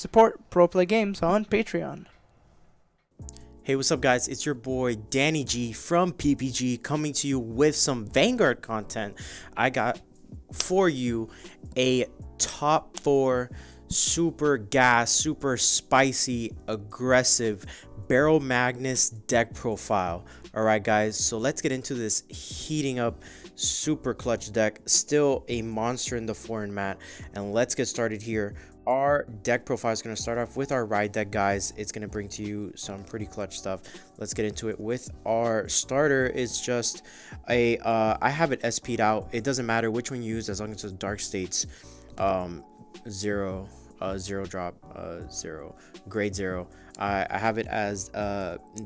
Support Pro Play Games on Patreon. Hey, what's up guys? It's your boy Danny G from PPG coming to you with some Vanguard content. I got for you a top 4 super gas, super spicy, aggressive BaroMagnes deck profile. Alright guys, so let's get into this heating up super clutch deck. Still a monster in the foreign mat, and let's get started here. Our deck profile is going to start off with our ride deck, guys. It's going to bring to you some pretty clutch stuff. Let's get into it with our starter. It's just a I have it SP'd out. It doesn't matter which one you use as long as it's dark states. Zero drop, zero grade 0. I have it as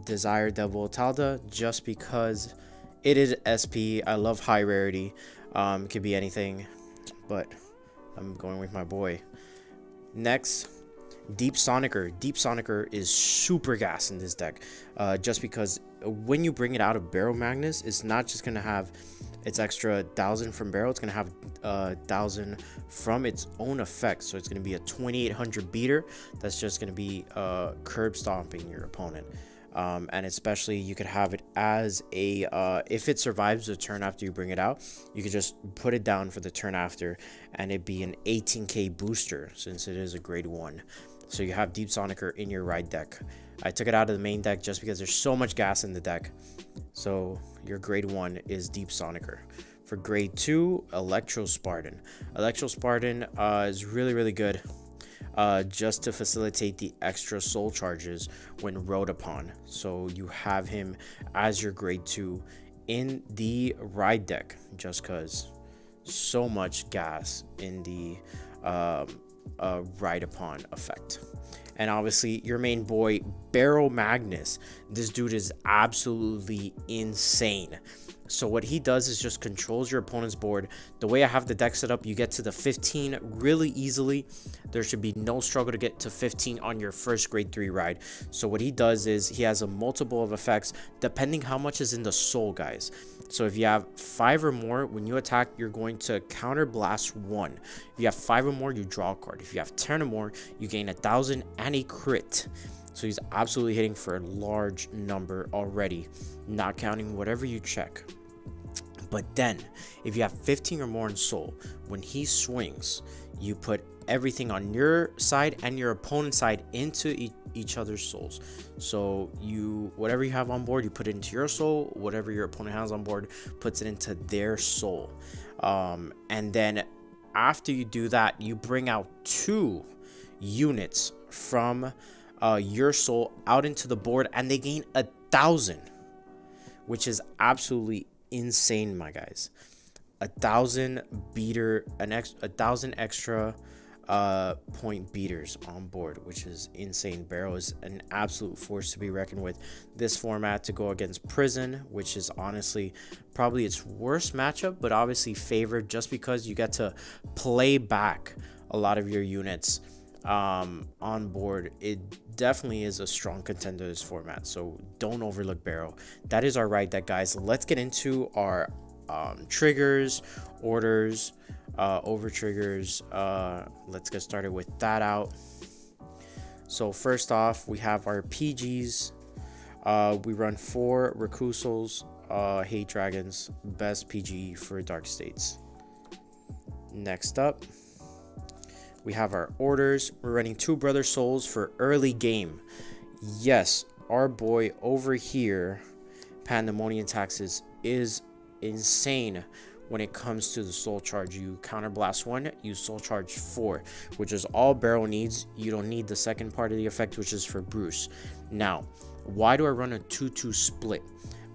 Desire Devil Talda just because it is SP. I love high rarity. It could be anything, but I'm going with my boy. Next, Deep Sonicer. Deep Sonicer is super gas in this deck, just because when you bring it out of BaroMagnes, it's not just gonna have its extra 1000 from Baro, it's gonna have 1000 from its own effect. So it's gonna be a 2800 beater that's just gonna be curb stomping your opponent. And especially you could have it as a if it survives the turn after you bring it out, you could just put it down for the turn after and it'd be an 18k booster since it is a grade 1. So you have Deep Sonicer in your ride deck. I took it out of the main deck just because there's so much gas in the deck. So your grade 1 is Deep Sonicer. For grade 2, Electro Spartan. Electro Spartan is really good. Just to facilitate the extra soul charges when rode upon. So you have him as your grade 2 in the ride deck just because so much gas in the ride upon effect. And obviously your main boy BaroMagnes. This dude is absolutely insane. So what he does is just controls your opponent's board. The way I have the deck set up, you get to the 15 really easily. There should be no struggle to get to 15 on your first grade 3 ride. So what he does is he has a multiple of effects depending how much is in the soul, guys. So if you have 5 or more, when you attack, you're going to counter blast 1. If you have 5 or more, you draw a card. If you have 10 or more, you gain 1000 and a crit. So he's absolutely hitting for a large number already, not counting whatever you check. But then, if you have 15 or more in soul, when he swings, you put everything on your side and your opponent's side into each other's souls. So whatever you have on board, you put it into your soul. Whatever your opponent has on board, puts it into their soul. And then after you do that, you bring out 2 units from your soul out into the board, and they gain 1000, which is absolutely insane, my guys. 1000 beater, 1000 extra point beaters on board, which is insane. Baro is an absolute force to be reckoned with. This format to go against Prison, which is honestly probably its worst matchup, but obviously favored just because you get to play back a lot of your units on board. It definitely is a strong contender to this format, so don't overlook Baro. That is our ride deck, guys. Let's get into our triggers, orders, over triggers. Let's get started with that out. So first off, we have our PGs. We run 4 Recusals, Hate Dragons, best PG for dark states. Next up, we have our orders. We're running 2 Brother Souls for early game. Yes, our boy over here, Pandemonium Taxes, is insane when it comes to the soul charge. You counter blast 1, you soul charge 4, which is all Baro needs. You don't need the second part of the effect, which is for Bruce. Now, why do I run a 2-2 split?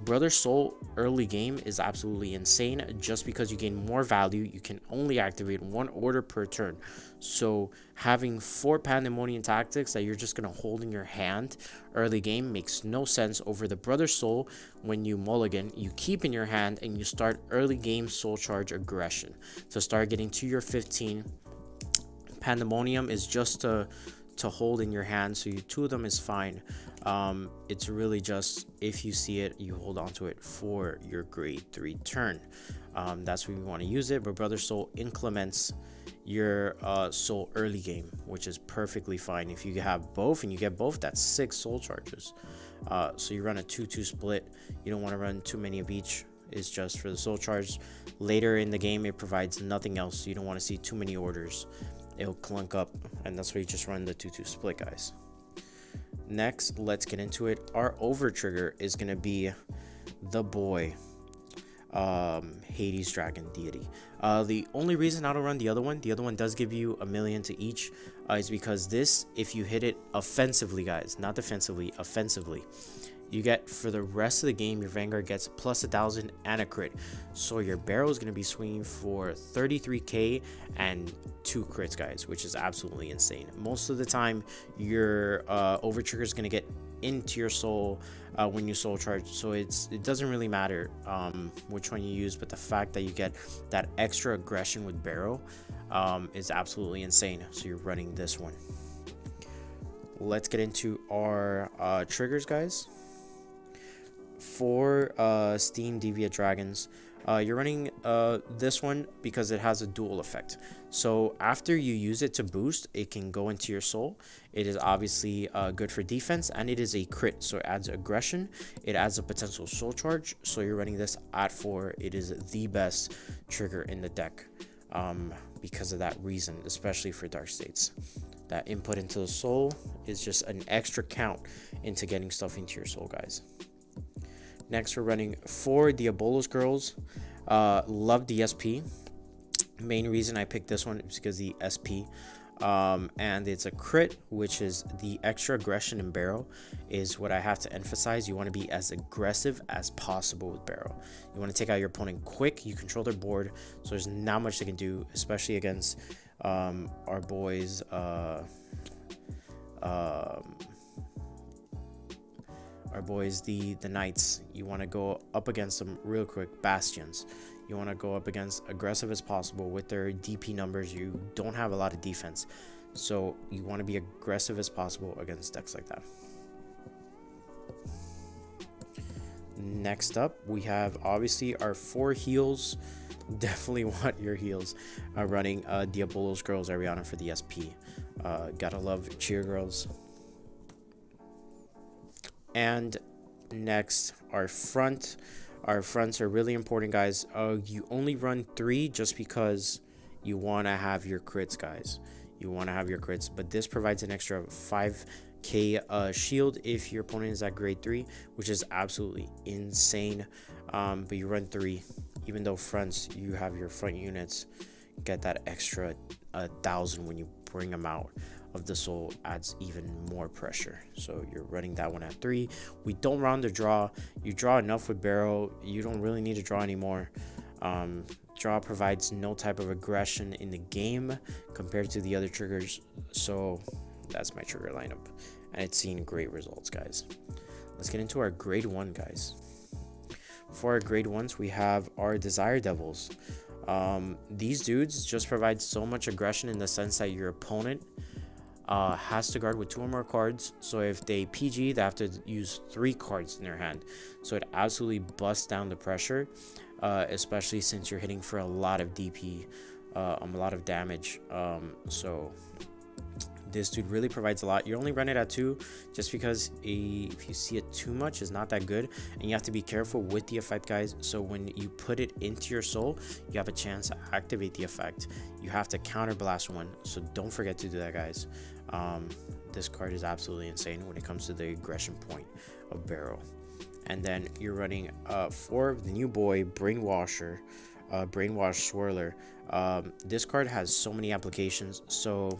Brother Soul early game is absolutely insane just because you gain more value. You can only activate 1 order per turn. So having 4 Pandemonium Tactics that you're just going to hold in your hand early game makes no sense over the Brother Soul. When you mulligan, you keep in your hand and you start early game soul charge aggression to start getting to your 15. Pandemonium is just to hold in your hand, so 2 of them is fine. It's really just, if you see it, you hold on to it for your grade 3 turn. That's when you want to use it. But Brother Soul increments your soul early game, which is perfectly fine. If you have both and you get both, that's 6 soul charges. So you run a 2-2 split. You don't want to run too many of each. It's just for the soul charge. Later in the game, it provides nothing else. You don't want to see too many orders. It'll clunk up, and that's why you just run the 2-2 split, guys. Next, let's get into it. Our over trigger is going to be the boy, Hades Dragon Deity. The only reason I don't run the other one does give you 1,000,000 to each, is because this, if you hit it offensively, guys, not defensively, offensively, you get, for the rest of the game, your Vanguard gets plus 1,000 and a crit. So your barrel is going to be swinging for 33k and 2 crits, guys, which is absolutely insane. Most of the time, your over trigger is going to get into your soul when you soul charge, so it doesn't really matter which one you use, but the fact that you get that extra aggression with barrel is absolutely insane. So you're running this one. Let's get into our triggers, guys. For Steam Deviant Dragons, you're running this one because it has a dual effect. So after you use it to boost, it can go into your soul. It is obviously good for defense, and it is a crit, so it adds aggression. It adds a potential soul charge, so you're running this at 4. It is the best trigger in the deck because of that reason, especially for dark states. That input into the soul is just an extra count into getting stuff into your soul, guys. Next, we're running 4 Diabolos Girls. Love the SP. Main reason I picked this one is because the SP. And it's a crit, which is the extra aggression in barrel is what I have to emphasize. You want to be as aggressive as possible with barrel. You want to take out your opponent quick. You control their board, so there's not much they can do, especially against our boys. Our boys, the Knights. You want to go up against them real quick. Bastions. You want to go up against aggressive as possible with their DP numbers. You don't have a lot of defense, so you want to be aggressive as possible against decks like that. Next up, we have obviously our 4 heals. Definitely want your heals. Running Diabolos Girls Ariana for the SP. Gotta love Cheer Girls. And next, our front. Our fronts are really important, guys. You only run 3 just because you want to have your crits, guys. You want to have your crits, but this provides an extra 5k shield if your opponent is at grade 3, which is absolutely insane. But you run 3, even though fronts, you have your front units get that extra 1,000 when you bring them out of the soul, adds even more pressure. So you're running that one at 3. We don't round the draw. You draw enough with barrel. You don't really need to draw anymore. Draw provides no type of aggression in the game compared to the other triggers. So that's my trigger lineup, and it's seen great results, guys. Let's get into our grade 1, guys. For our grade 1s, we have our Desire Devils. These dudes just provide so much aggression in the sense that your opponent has to guard with 2 or more cards. So if they PG, they have to use 3 cards in their hand. So it absolutely busts down the pressure, especially since you're hitting for a lot of DP, a lot of damage. So this dude really provides a lot. You only run it at 2 just because if you see it too much, it's not that good, and you have to be careful with the effect, guys. So when you put it into your soul, you have a chance to activate the effect. You have to counter blast one, so don't forget to do that, guys. This card is absolutely insane when it comes to the aggression point of barrel. And then you're running 4 of the new boy Brainwasher, Brainwash Swirler. This card has so many applications. So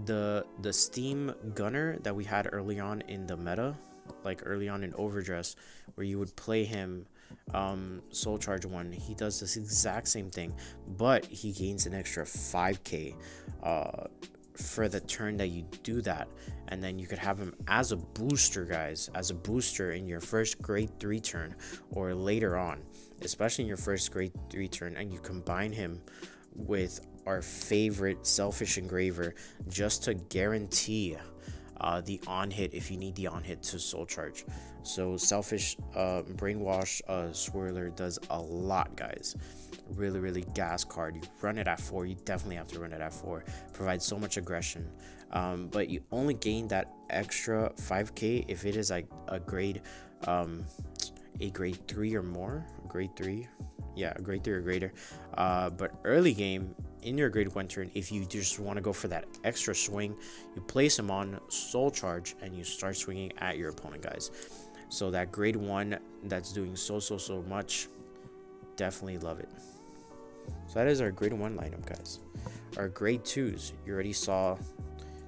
the Steam Gunner that we had early on in the meta, like early on in Overdress, where you would play him soul charge 1, he does this exact same thing, but he gains an extra 5k for the turn that you do that. And then you could have him as a booster, guys, as a booster in your first grade 3 turn or later on, especially in your first grade 3 turn, and you combine him with our favorite Selfish Engraver just to guarantee the on hit if you need the on hit to soul charge. So Selfish Brainwash Swirler does a lot, guys. Really gas card. You run it at 4. You definitely have to run it at 4. Provides so much aggression, but you only gain that extra 5k if it is like a grade 3 or more. Grade 3, yeah, grade 3 or greater. But early game in your grade 1 turn, if you just want to go for that extra swing, you place him on soul charge and you start swinging at your opponent, guys. So that grade 1 that's doing so much, definitely love it. So that is our grade 1 lineup, guys. Our grade 2s, you already saw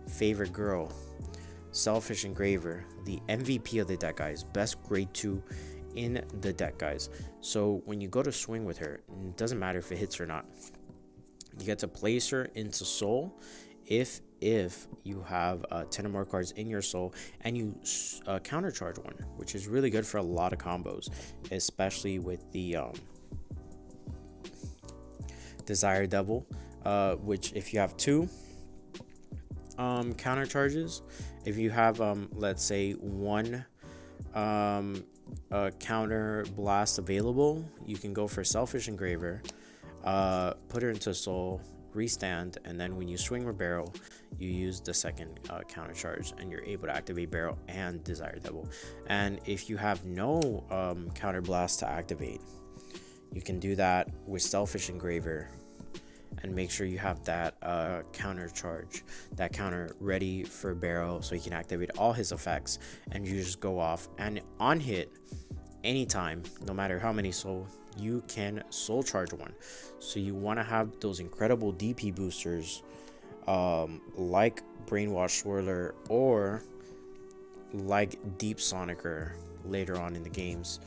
Favorite Girl, Selfish Engraver, the MVP of the deck, guys. Best grade 2 in the deck, guys. So when you go to swing with her, it doesn't matter if it hits or not. You get to place her into soul if you have 10 or more cards in your soul and you counter charge one, which is really good for a lot of combos, especially with the Desire Devil, which if you have 2 counter charges, if you have let's say 1 counter blast available, you can go for Selfish Engraver, put her into soul, restand, and then when you swing with Baro, you use the second counter charge and you're able to activate Baro and Desire Devil. And if you have no counter blast to activate, you can do that with Selfish Engraver and make sure you have that counter charge, that counter ready for Baro, so you can activate all his effects and you just go off and on hit anytime, no matter how many soul, you can soul charge one. So you want to have those incredible DP boosters like Brainwash Swirler or like Deep Sonicer later on in the games,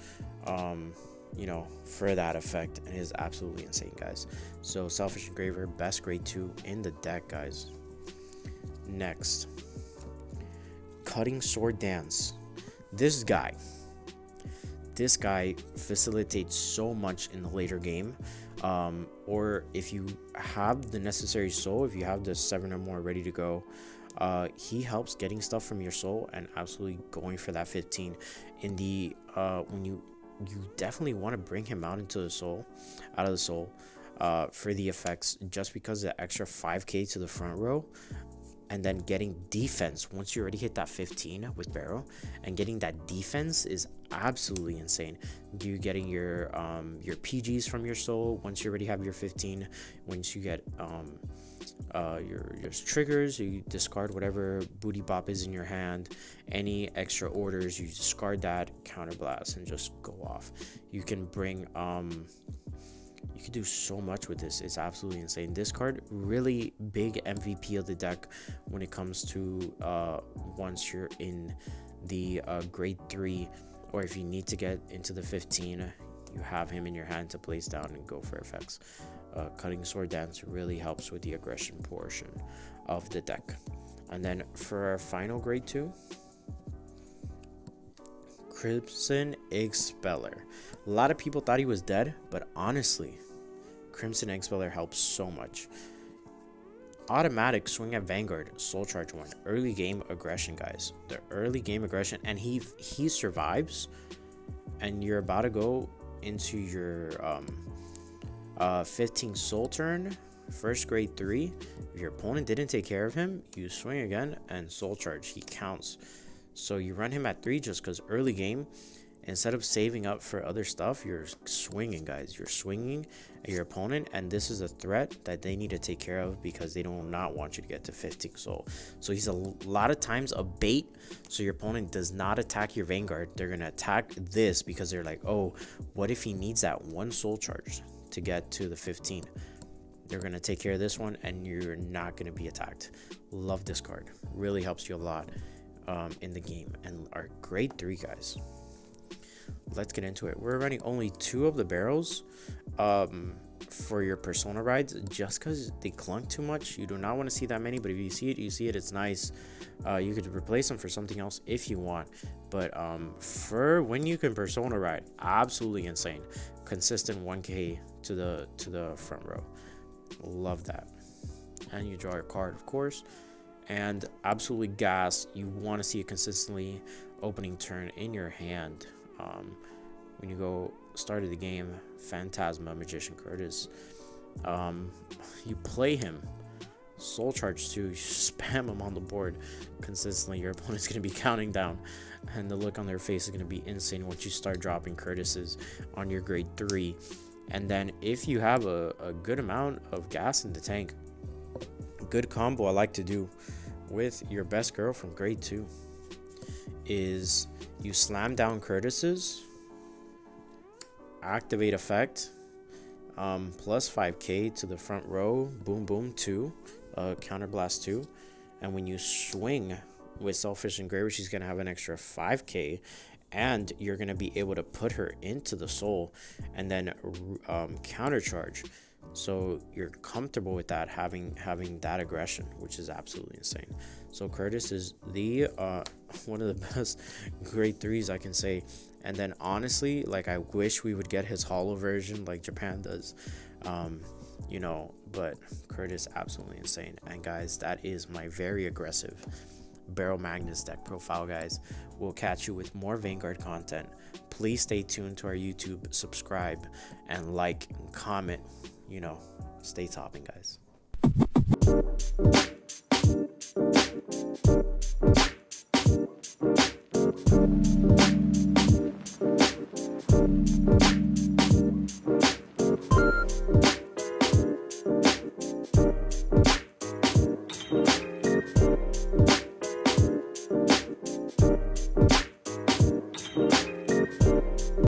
you know, for that effect. And it is absolutely insane, guys. So Selfish Engraver, best grade 2 in the deck, guys. Next, Cutting Sword Dance. This guy facilitates so much in the later game, or if you have the necessary soul, if you have the 7 or more ready to go, he helps getting stuff from your soul and absolutely going for that 15 in the when you definitely want to bring him out into the soul, out of the soul, for the effects, just because the extra 5k to the front row. And then getting defense once you already hit that 15 with Baro, and getting that defense is absolutely insane. You getting your PGs from your soul once you already have your 15. Once you get your triggers, you discard whatever booty bop is in your hand. Any extra orders, you discard that, counter blast, and just go off. You can bring you can do so much with this. It's absolutely insane. This card, really big MVP of the deck when it comes to once you're in the grade 3, or if you need to get into the 15, you have him in your hand to place down and go for effects. Cutting Sword Dance really helps with the aggression portion of the deck. And then for our final grade 2, Crimson Expeller. A lot of people thought he was dead, but honestly, Crimson Expeller helps so much. Automatic swing at Vanguard, soul charge 1, early game aggression, guys. The early game aggression, and he survives, and you're about to go into your 15 soul turn, first grade 3. If your opponent didn't take care of him, you swing again and soul charge. He counts. So you run him at 3 just because early game, instead of saving up for other stuff, you're swinging, guys. You're swinging at your opponent, and this is a threat that they need to take care of because they do not want you to get to 15 soul. So he's a lot of times a bait, so your opponent does not attack your Vanguard. They're going to attack this because they're like, oh, what if he needs that 1 soul charge to get to the 15? They're going to take care of this one, and you're not going to be attacked. Love this card. Really helps you a lot in the game. And our grade 3, guys, let's get into it. We're running only 2 of the barrels for your persona rides, just because they clunk too much. You do not want to see that many, but if you see it, you see it. It's nice. You could replace them for something else if you want, but for when you can persona ride, absolutely insane. Consistent 1k to the front row. Love that. And you draw your card, of course, and absolutely gas. You want to see a consistently opening turn in your hand. When you go started the game, Phantasma, Magician Curtis, you play him, Soul Charge 2, you spam him on the board consistently. Your opponent's going to be counting down, and the look on their face is going to be insane once you start dropping Curtises on your grade 3. And then if you have a good amount of gas in the tank, a good combo I like to do with your best girl from grade 2 is you slam down Curtises, activate effect, plus 5k to the front row, boom boom 2, counterblast 2, and when you swing with Selfish Engraver, she's gonna have an extra 5k, and you're gonna be able to put her into the soul and then countercharge. So you're comfortable with that, having that aggression, which is absolutely insane. So Curtis is the one of the best grade 3s I can say. And then honestly, like, I wish we would get his holo version like Japan does, you know, but Curtis, absolutely insane. And guys, that is my very aggressive BaroMagnes deck profile, guys. We'll catch you with more Vanguard content. Please stay tuned to our YouTube, subscribe, and like and comment. You know, stay topping, guys.